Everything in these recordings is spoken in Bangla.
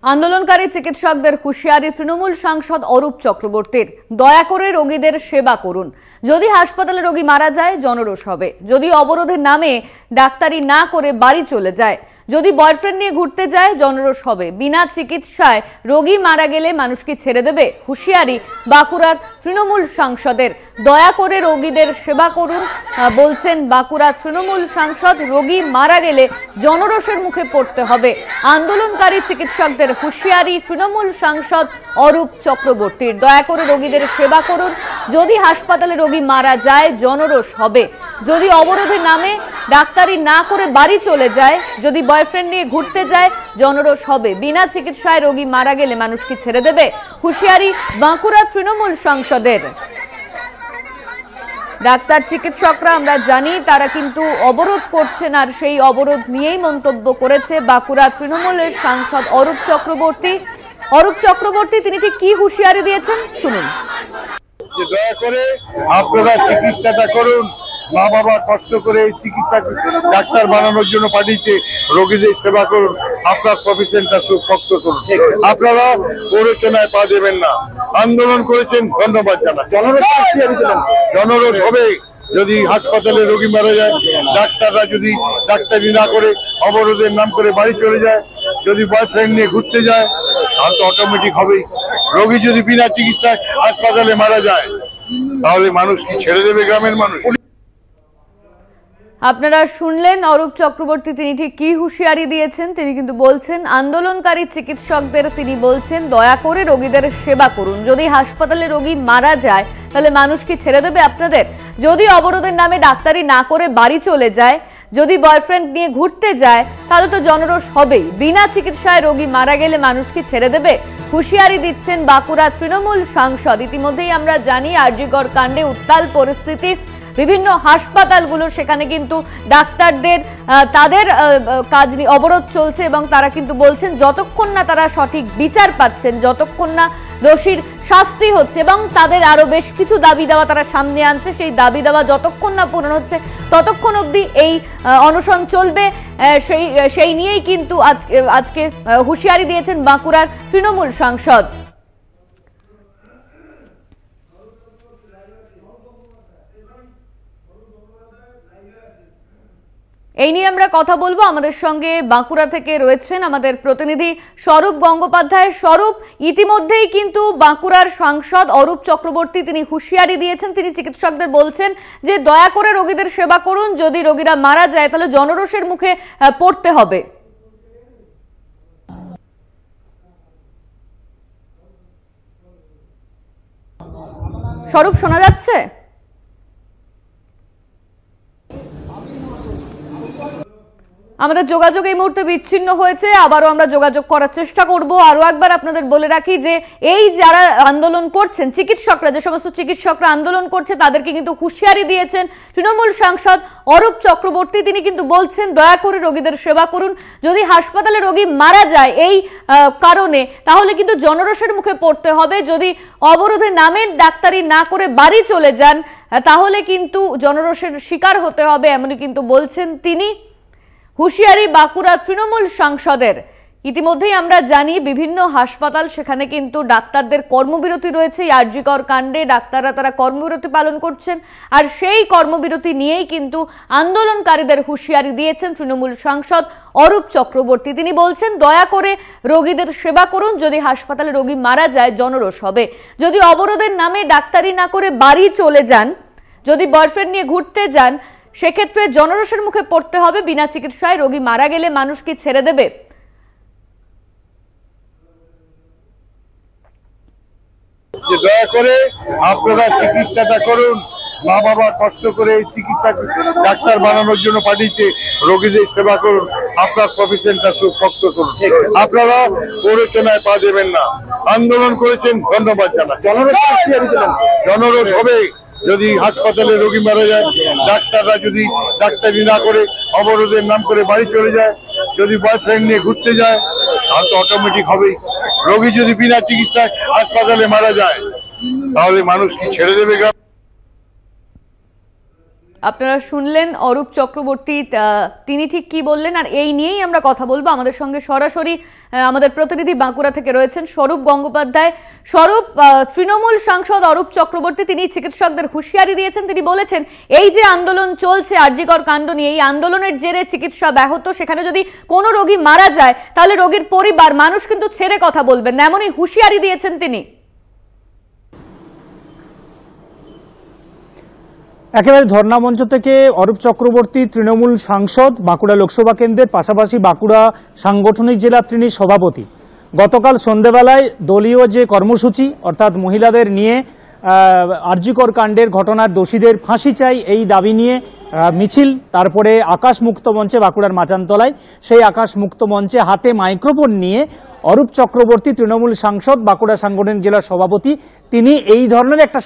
আন্দোলনকারী চিকিৎসকদের হুঁশিয়ারি তৃণমূল সাংসদ অরূপ চক্রবর্তীর। দয়া করে রোগীদের সেবা করুন। যদি হাসপাতালে রোগী মারা যায় জনরোষ হবে। যদি অবরোধের নামে ডাক্তারি না করে বাড়ি চলে যায়, যদি বয়ফ্রেন্ড নিয়ে ঘুরতে যায় জনরোষ হবে। বিনা চিকিৎসায় রোগী মারা গেলে মানুষ কি ছেড়ে দেবে? হুঁশিয়ারি বাঁকুড়ার তৃণমূল সাংসদের। দয়া করে রোগীদের সেবা করুন বলছেন বাঁকুড়ার তৃণমূল সাংসদ। রোগী মারা গেলে জনরোষের মুখে পড়তে হবে। আন্দোলনকারী চিকিৎসকদের হুঁশিয়ারি তৃণমূল সাংসদ অরূপ চক্রবর্তীর। দয়া করে রোগীদের সেবা করুন। যদি হাসপাতালে রোগী মারা যায় জনরোষ হবে। যদি অবরোধের নামে ডাক্তারি না করে বাড়ি চলে যায়, যদি বয়ফ্রেন্ড নিয়ে ঘুরতে যায় জনরোষ হবে। বিনা চিকিৎসায় রোগী মারা গেলে মানুষ কি ছেড়ে দেবে? হুঁশিয়ারি বাঁকুড়া তৃণমূল সাংসদের। ডাক্তার চিকিৎসকরা আমরা জানি তারা কিন্তু অবরোধ করছেন, আর সেই অবরোধ নিয়েই মন্তব্য করেছে বাঁকুড়া তৃণমূলের সাংসদ অরূপ চক্রবর্তী। অরূপ চক্রবর্তী তিনি ঠিক কি হুঁশিয়ারি দিয়েছেন শুনুন। দয়া করে আপনারা চিকিৎসাটা করুন। মা বাবা কষ্ট করে চিকিৎসা ডাক্তার বানানোর জন্য পাঠিয়েছে, রোগীদের সেবা করুন। আপনার প্রফেশনটা সুশক্ত করুন। আপনারা প্ররোচনায় পা দেবেন না। আন্দোলন করেছেন, ধন্যবাদ জানাই। জনরোষ হবে যদি হাসপাতালে রোগী মারা যায়, ডাক্তাররা যদি ডাক্তারি না করে অবরোধের নাম করে বাড়ি চলে যায়, যদি বয়ফ্রেন্ড নিয়ে ঘুরতে যায় তাহলে তো অটোমেটিক হবেই। রোগী যদি বিনা চিকিৎসায় হাসপাতালে মারা যায় তাহলে মানুষ কি ছেড়ে দেবে? গ্রামের মানুষ। আপনারা শুনলেন অরূপ চক্রবর্তী তিনি ঠিক কি হুঁশিয়ারি দিয়েছেন। তিনি কিন্তু বলছেন আন্দোলনকারী চিকিৎসকদের, তিনি বলছেন দয়া করে রোগীদের সেবা করুন। যদি হাসপাতালে রোগী মারা যায় তাহলে মানুষ কি ছেড়ে দেবে আপনাদের? যদি অবরোধের নামে ডাক্তারি না করে বাড়ি চলে যায়, যদি বয়ফ্রেন্ড নিয়ে ঘুরতে যায় তাহলে তো জনরোষ হবেই। বিনা চিকিৎসায় রোগী মারা গেলে মানুষ কি ছেড়ে দেবে? হুঁশিয়ারি দিচ্ছেন বাঁকুড়া তৃণমূল সাংসদ। ইতিমধ্যেই আমরা জানি আরজিকর কাণ্ডে উত্তাল পরিস্থিতি। বিভিন্ন হাসপাতালগুলো সেখানে কিন্তু ডাক্তারদের তাদের কাজ নিয়ে অবরোধ চলছে এবং তারা কিন্তু বলছেন যতক্ষণ না তারা সঠিক বিচার পাচ্ছেন, যতক্ষণ না দোষীর শাস্তি হচ্ছে, এবং তাদের আরো বেশ কিছু দাবি দাওয়া তারা সামনে আনছে, সেই দাবি দাওয়া যতক্ষণ না পূরণ হচ্ছে ততক্ষণ অবধি এই অনশন চলবে। সেই নিয়েই কিন্তু আজকে হুঁশিয়ারি দিয়েছেন বাঁকুড়ার তৃণমূল সাংসদ। এই নিয়ে আমরা কথা বলবো। আমাদের সঙ্গে বাঁকুড়া থেকে রয়েছেন আমাদের প্রতিনিধি স্বরূপ গঙ্গোপাধ্যায়। স্বরূপ, ইতিমধ্যেই কিন্তু বাঁকুড়ার সাংসদ অরূপ চক্রবর্তী তিনি হুঁশিয়ারি দিয়েছেন। তিনি চিকিৎসকদের বলছেন যে দয়া করে রোগীদের সেবা করুন। যদি রোগীরা মারা যায় তাহলে জনরোষের মুখে পড়তে হবে। স্বরূপ, শোনা যাচ্ছে? আমাদের যোগাযোগ এই মুহূর্তে বিচ্ছিন্ন হয়েছে, আবারও আমরা যোগাযোগ করার চেষ্টা করব। আরো একবার আপনাদের বলে রাখি যে এই যারা আন্দোলন করছেন চিকিৎসকরা, যে সমস্ত চিকিৎসকরা আন্দোলন করছে তাদেরকে কিন্তু হুঁশিয়ারি দিয়েছেন তৃণমূল সাংসদ অরূপ চক্রবর্তী। তিনি কিন্তু বলছেন দয়া করে রোগীদের সেবা করুন। যদি হাসপাতালে রোগী মারা যায় এই কারণে তাহলে কিন্তু জনরোষের মুখে পড়তে হবে। যদি অবরোধে নামে ডাক্তারি না করে বাড়ি চলে যান তাহলে কিন্তু জনরোষের শিকার হতে হবে, এমনই কিন্তু বলছেন তিনি। হুঁশিয়ারি বাঁকুড়া তৃণমূল সাংসদের। ইতিমধ্যেই আমরা জানি বিভিন্ন হাসপাতাল সেখানে কিন্তু ডাক্তারদের কর্মবিরতি রয়েছে। আরজিকর কাণ্ডে ডাক্তাররা তারা কর্মবিরতি পালন করছেন, আর সেই কর্মবিরতি নিয়েই কিন্তু আন্দোলনকারীদের হুঁশিয়ারি দিয়েছেন তৃণমূল সাংসদ অরূপ চক্রবর্তী। তিনি বলছেন দয়া করে রোগীদের সেবা করুন। যদি হাসপাতালে রোগী মারা যায় জনরোষ হবে। যদি অবরোধের নামে ডাক্তারি না করে বাড়ি চলে যান, যদি বয়ফ্রেন্ড নিয়ে ঘুরতে যান, সেক্ষেত্রে জনরোষের মুখে পড়তে হবে। বিনা চিকিৎসায় রোগী মারা গেলে মানুষ কি ছেড়ে দেবে? দয়া করে আপনারা চিকিৎসাটা করুন। মা বাবা কষ্ট করে চিকিৎসা ডাক্তার বানানোর জন্য পাঠিয়েছে, রোগীদের সেবা করুন। আপনার প্রফেশনটা সুশক্ত করুন। আপনারা প্ররোচনায় পা দেবেন না। আন্দোলন করেছেন, ধন্যবাদ জানাই। জনরোষ হবে যদি হাসপাতালে রোগী মারা যায়, ডাক্তাররা যদি ডাক্তারি না করে অবরোধের নাম করে বাড়ি চলে যায়, যদি বয়ফ্রেন্ড নিয়ে ঘুরতে যায় তাহলে তো অটোমেটিক হবেই। রোগী যদি বিনা চিকিৎসায় হাসপাতালে মারা যায় তাহলে মানুষ কি ছেড়ে দেবে? আপনারা শুনলেন অরূপ চক্রবর্তী তিনি ঠিক কি বললেন, আর এই নিয়েই আমরা কথা বলবো। আমাদের সঙ্গে সরাসরি আমাদের প্রতিনিধি বাঁকুড়া থেকে রয়েছেন স্বরূপ গঙ্গোপাধ্যায়। স্বরূপ, তৃণমূল সাংসদ অরূপ চক্রবর্তী তিনি চিকিৎসকদের হুঁশিয়ারি দিয়েছেন। তিনি বলেছেন এই যে আন্দোলন চলছে আরজিকর কাণ্ড নিয়ে, এই আন্দোলনের জেরে চিকিৎসা ব্যাহত, সেখানে যদি কোনো রোগী মারা যায় তাহলে রোগীর পরিবার মানুষ কিন্তু ছেড়ে কথা বলবেন না, এমনই হুঁশিয়ারি দিয়েছেন তিনি। একেবারে ধর্ণা মঞ্চ থেকে অরূপ চক্রবর্তী তৃণমূল সাংসদ, বাঁকুড়া লোকসভা কেন্দ্রের পাশাপাশি বাঁকুড়া সাংগঠনিক জেলা তিনি সভাপতি। গতকাল সন্ধ্যেবেলায় দলীয় যে কর্মসূচি অর্থাৎ মহিলাদের নিয়ে আরজিকর কাণ্ডের ঘটনার দোষীদের ফাঁসি চাই এই দাবি নিয়ে মিছিল, তারপরে আকাশ মুক্ত মঞ্চে বাঁকুড়ার মাচানতলায়, সেই আকাশ মুক্ত মঞ্চে হাতে মাইক্রোফোন নিয়ে অরূপ চক্রবর্তী তৃণমূল সাংসদ, বাঁকুড়া সাংগঠনিক জেলার সভাপতি, তিনি এই ধরনের একটা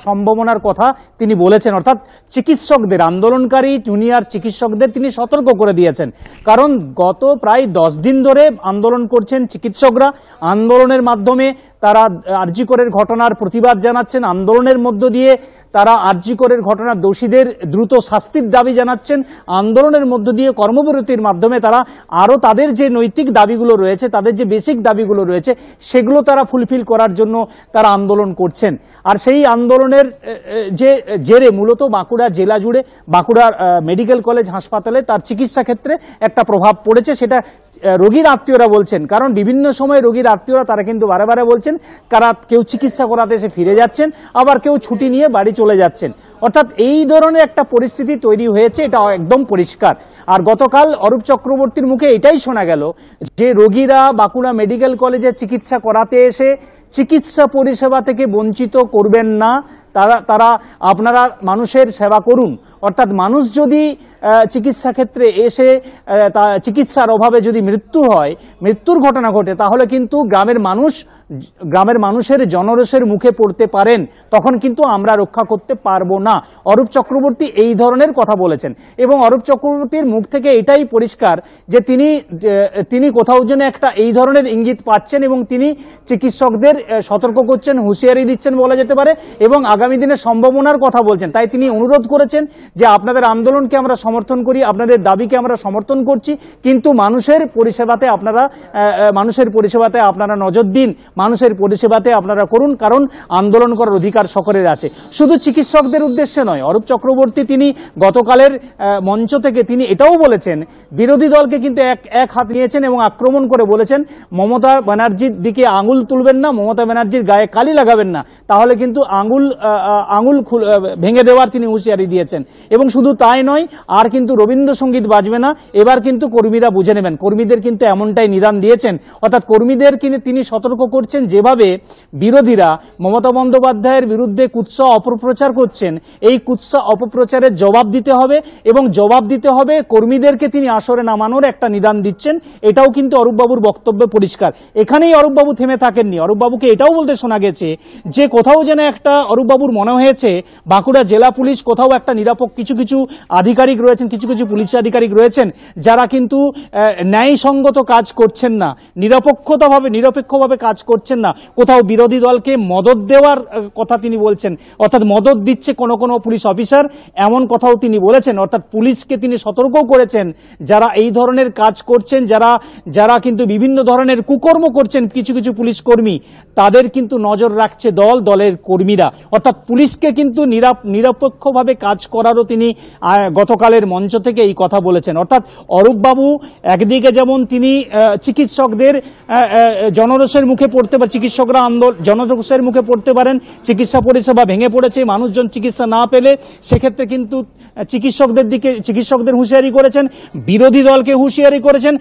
সম্ভাবনার কথা তিনি বলেছেন। অর্থাৎ চিকিৎসকদের, আন্দোলনকারী জুনিয়র চিকিৎসকদের তিনি সতর্ক করে দিয়েছেন। কারণ গত প্রায় 10 দিন ধরে আন্দোলন করছেন চিকিৎসকরা। আন্দোলনের মাধ্যমে তারা আরজিকরের ঘটনার প্রতিবাদ জানাচ্ছেন, আন্দোলনের মধ্য দিয়ে তারা আরজিকরের ঘটনার দোষীদের দ্রুত শাস্তির দাবি জানাচ্ছেন, আন্দোলনের মধ্য দিয়ে কর্মবিরতির মাধ্যমে তারা আরও তাদের যে নৈতিক দাবিগুলো রয়েছে, তাদের যে বেসিক দাবিগুলো রয়েছে সেগুলো তারা ফুলফিল করার জন্য তারা আন্দোলন করছেন। আর সেই আন্দোলনের যে জেরে মূলত বাঁকুড়া জেলা জুড়ে, বাঁকুড়া মেডিকেল কলেজ হাসপাতালে তার চিকিৎসা ক্ষেত্রে একটা প্রভাব পড়েছে, সেটা রোগীর আত্মীয়রা বলছেন। কারণ বিভিন্ন সময় রোগীর আত্মীয়রা তারা কিন্তু বারে বারে বলছেন তারা কেউ চিকিৎসা করাতে এসে ফিরে যাচ্ছেন, আবার কেউ ছুটি নিয়ে বাড়ি চলে যাচ্ছেন। অর্থাৎ এই ধরনের একটা পরিস্থিতি তৈরি হয়েছে, এটা একদম পরিষ্কার। আর গতকাল অরূপ চক্রবর্তীর মুখে এটাই শোনা গেল যে রোগীরা বাঁকুড়া মেডিকেল কলেজে চিকিৎসা করাতে এসে চিকিৎসা পরিষেবা থেকে বঞ্চিত করবেন না, তারা আপনারা মানুষের সেবা করুন। অর্থাৎ মানুষ যদি চিকিৎসা ক্ষেত্রে এসে চিকিৎসার অভাবে যদি মৃত্যু হয়, মৃত্যুর ঘটনা ঘটে, তাহলে কিন্তু গ্রামের মানুষের জনরোষের মুখে পড়তে পারেন, তখন কিন্তু আমরা রক্ষা করতে পারবো না। অরূপ চক্রবর্তী এই ধরনের কথা বলেছেন এবং অরূপ চক্রবর্তীর মুখ থেকে এটাই পরিষ্কার যে তিনি কোথাও যেন একটা এই ধরনের ইঙ্গিত পাচ্ছেন এবং তিনি চিকিৎসকদের সতর্ক করছেন, হুঁশিয়ারি দিচ্ছেন বলা যেতে পারে, এবং আগামী দিনে সম্ভাবনার কথা বলছেন। তাই তিনি অনুরোধ করেছেন যে আপনাদের আন্দোলনকে আমরা সমর্থন করি, আপনাদের দাবিকে আমরা সমর্থন করছি, কিন্তু মানুষের পরিষেবাতে আপনারা নজর দিন, মানুষের পরিষেবাতে আপনারা করুন, কারণ আন্দোলন করার অধিকার সকলের আছে, শুধু চিকিৎসকদের উদ্দেশ্যে নয়। অরূপ চক্রবর্তী তিনি গতকালের মঞ্চ থেকে তিনি এটাও বলেছেন, বিরোধী দলকে কিন্তু এক হাত নিয়েছেন এবং আক্রমণ করে বলেছেন মমতা ব্যানার্জির দিকে আঙুল তুলবেন না, মমতা ব্যানার্জির গায়ে কালি লাগাবেন না, তাহলে কিন্তু আঙুল ভেঙে দেওয়ার তিনি হুঁশিয়ারি দিয়েছেন। এবং শুধু তাই নয়, আর কিন্তু রবীন্দ্রসঙ্গীত বাজবে না, এবার কিন্তু কর্মীরা বুঝে নেবেন। কর্মীদের কিন্তু এমনটাই নিদান দিয়েছেন। অর্থাৎ কর্মীদের তিনি সতর্ক করছেন, যেভাবে বিরোধীরা মমতা বন্দ্যোপাধ্যায়ের বিরুদ্ধে কুৎসা অপপ্রচার করছেন, এই কুৎসা অপপ্রচারের জবাব দিতে হবে এবং জবাব দিতে হবে কর্মীদেরকে তিনি আসরে নামানোর একটা নিদান দিচ্ছেন। এটাও কিন্তু অরূপবাবুর বক্তব্যে পরিষ্কার। এখানেই অরূপবাবু থেমে থাকেননি। অরূপবাবুকে এটাও বলতে শোনা গেছে যে কোথাও যেন একটা অরূপবাবুর মনে হয়েছে বাঁকুড়া জেলা পুলিশ কোথাও একটা নিরাপত্তা, কিছু আধিকারিক রয়েছেন, কিছু পুলিশ আধিকারিক রয়েছেন যারা কিন্তু ন্যায়সঙ্গত কাজ করছেন না, নিরপেক্ষভাবে কাজ করছেন না, কোথাও বিরোধী দলকে মদত দেওয়ার কথা তিনি বলছেন, অর্থাৎ মদত দিচ্ছে কোনো পুলিশ অফিসার, এমন কথাও তিনি বলেছেন। অর্থাৎ পুলিশকে তিনি সতর্ক করেছেন যারা এই ধরনের কাজ করছেন, যারা কিন্তু বিভিন্ন ধরনের কুকর্ম করছেন, কিছু পুলিশ কর্মী, তাদের কিন্তু নজর রাখছে দলের কর্মীরা। অর্থাৎ পুলিশকে কিন্তু নিরপেক্ষভাবে কাজ করারও তিনি গতকালের মঞ্চ থেকে এই কথা বলেছেন। অর্থাৎ অরূপবাবু একদিকে যেমন তিনি চিকিৎসকদের জনরোষের মুখে পড়তে পারেন, চিকিৎসকরা জনরোষের মুখে পড়তে পারেন, চিকিৎসা পরিষেবা ভেঙে পড়েছে, মানুষজন চিকিৎসা না পেলে সেক্ষেত্রে কিন্তু চিকিৎসকদের হুঁশিয়ারি করেছেন, বিরোধী দলকে হুঁশিয়ারি করেছেন,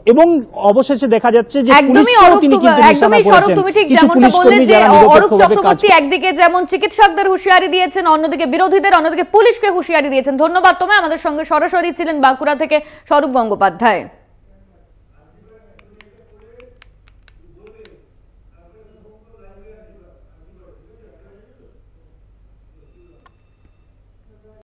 এবং অবশেষে দেখা যাচ্ছে যে পুলিশকেও তিনি কিন্তু নিশানা করেছেন। কিছু পুলিশ কর্মী যারা নিরপেক্ষভাবে কাজ করছেন, একদিকে যেমন চিকিৎসকদের হুঁশিয়ারি দিয়েছেন, অন্যদিকে বিরোধীদের, অন্যদিকে পুলিশকে হুঁশিয়ারি দিয়েছেন। ধন্যবাদ তোমায়। আমাদের সঙ্গে সরাসরি ছিলেন বাঁকুড়া থেকে স্বরূপ গঙ্গোপাধ্যায়।